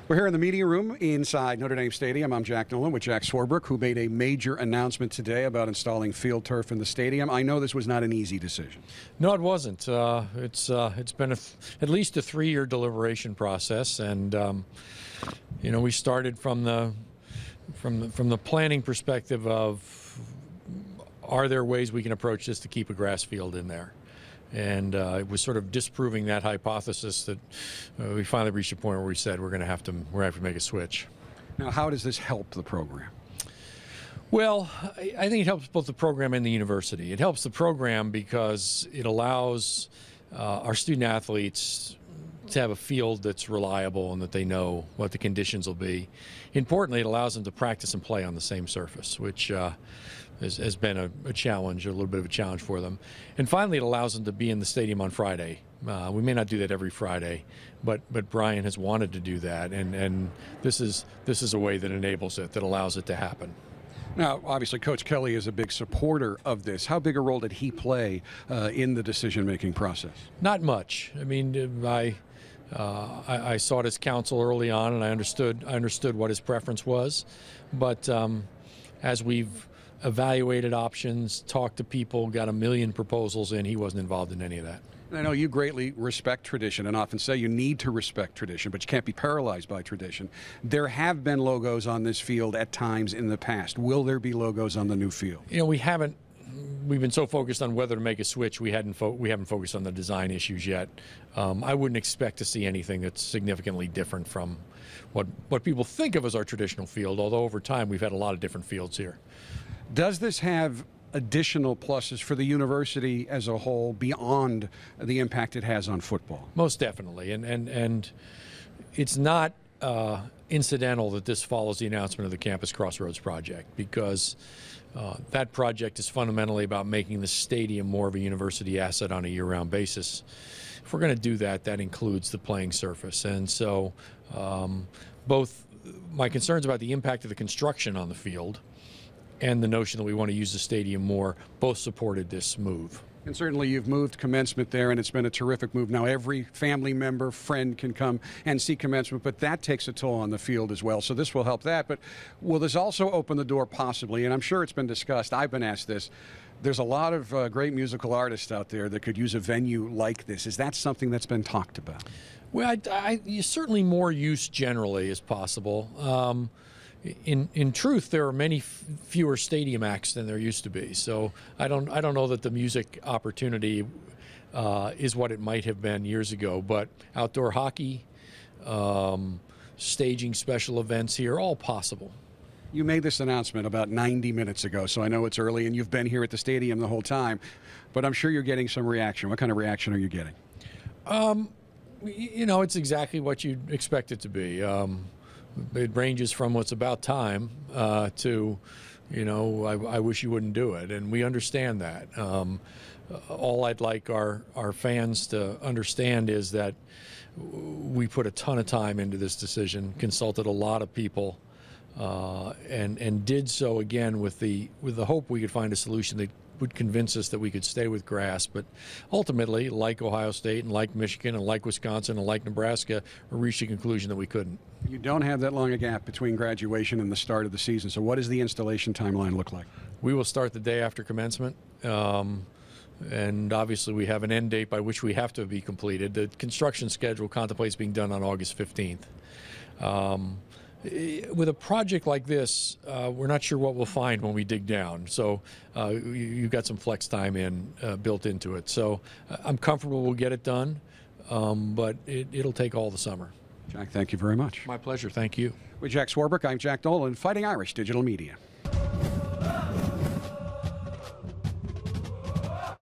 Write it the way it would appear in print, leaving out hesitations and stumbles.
We're here in the media room inside Notre Dame Stadium. I'm Jack Nolan with Jack Swarbrick, who made a major announcement today about installing field turf in the stadium. I know this was not an easy decision. No, it wasn't. It's been at least a 3-year deliberation process, and we started from the planning perspective of, are there ways we can approach this to keep a grass field in there? And it was sort of disproving that hypothesis that we finally reached a point where we said we're going to have to make a switch. Now, how does this help the program? Well, I think it helps both the program and the university. It helps the program because it allows our student athletes to have a field that's reliable and that they know what the conditions will be. Importantly, it allows them to practice and play on the same surface, which has been a challenge, a little bit of a challenge for them. And finally, it allows them to be in the stadium on Friday. We may not do that every Friday, but Brian has wanted to do that, and this is a way that enables it, that allows it to happen. Now, obviously, Coach Kelly is a big supporter of this. How big a role did he play in the decision-making process? Not much. I mean, I sought his counsel early on, and I understood what his preference was. But as we've evaluated options, talked to people, got a million proposals in, he wasn't involved in any of that. I know you greatly respect tradition and often say you need to respect tradition, but you can't be paralyzed by tradition. There have been logos on this field at times in the past. Will there be logos on the new field? We've been so focused on whether to make a switch, we haven't focused on the design issues yet. I wouldn't expect to see anything that's significantly different from what people think of as our traditional field, although over time we've had a lot of different fields here. Does this have additional pluses for the university as a whole beyond the impact it has on football? Most definitely, and it's not incidental that this follows the announcement of the Campus Crossroads project, because that project is fundamentally about making the stadium more of a university asset on a year-round basis. If we're going to do that, that includes the playing surface. And so both my concerns about the impact of the construction on the field and the notion that we want to use the stadium more both supported this move. And certainly you've moved commencement there, and it's been a terrific move. Now every family member, friend can come and see commencement, but that takes a toll on the field as well. So this will help that. But will this also open the door possibly, and I'm sure it's been discussed, I've been asked this, there's a lot of great musical artists out there that could use a venue like this. Is that something that's been talked about? Well, certainly more use generally is possible. In truth, there are many fewer stadium acts than there used to be. So I don't know that the music opportunity is what it might have been years ago. But outdoor hockey, staging special events here, all possible. You made this announcement about 90 minutes ago, so I know it's early, and you've been here at the stadium the whole time. But I'm sure you're getting some reaction. What kind of reaction are you getting? It's exactly what you'd expect it to be. It ranges from what's about time to, I wish you wouldn't do it. And we understand that. All I'd like our fans to understand is that we put a ton of time into this decision, consulted a lot of people, and did so again with the hope we could find a solution that would convince us that we could stay with grass. But ultimately, like Ohio State and like Michigan and like Wisconsin and like Nebraska, we reached a conclusion that we couldn't. You don't have that long a gap between graduation and the start of the season, so what does the installation timeline look like? We will start the day after commencement, and obviously we have an end date by which we have to be completed. The construction schedule contemplates being done on August 15th. With a project like this, we're not sure what we'll find when we dig down. So you've got some flex time built into it. So I'm comfortable we'll get it done, but it'll take all the summer. Jack, thank you very much. My pleasure. Thank you. With Jack Swarbrick, I'm Jack Nolan, Fighting Irish Digital Media.